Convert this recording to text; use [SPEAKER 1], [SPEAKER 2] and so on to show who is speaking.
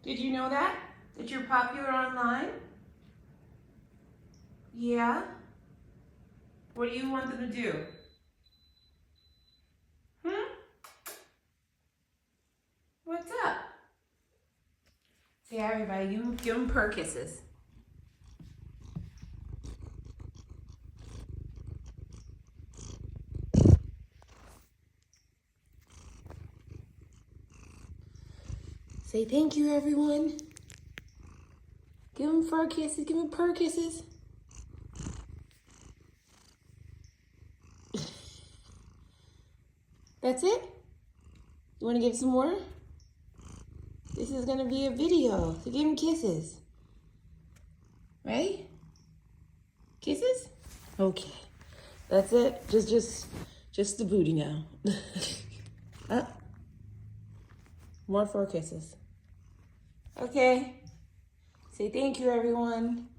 [SPEAKER 1] Did you know that? That you're popular online? Yeah? What do you want them to do? What's up? Say hi, everybody. Give them purr kisses. Say thank you, everyone. Give them fur kisses. Give them purr kisses. That's it? You want to give some more? This is going to be a video, so give them kisses. Right? Kisses? Okay. That's it. Just the booty now. More fur kisses. Okay. Say thank you, everyone.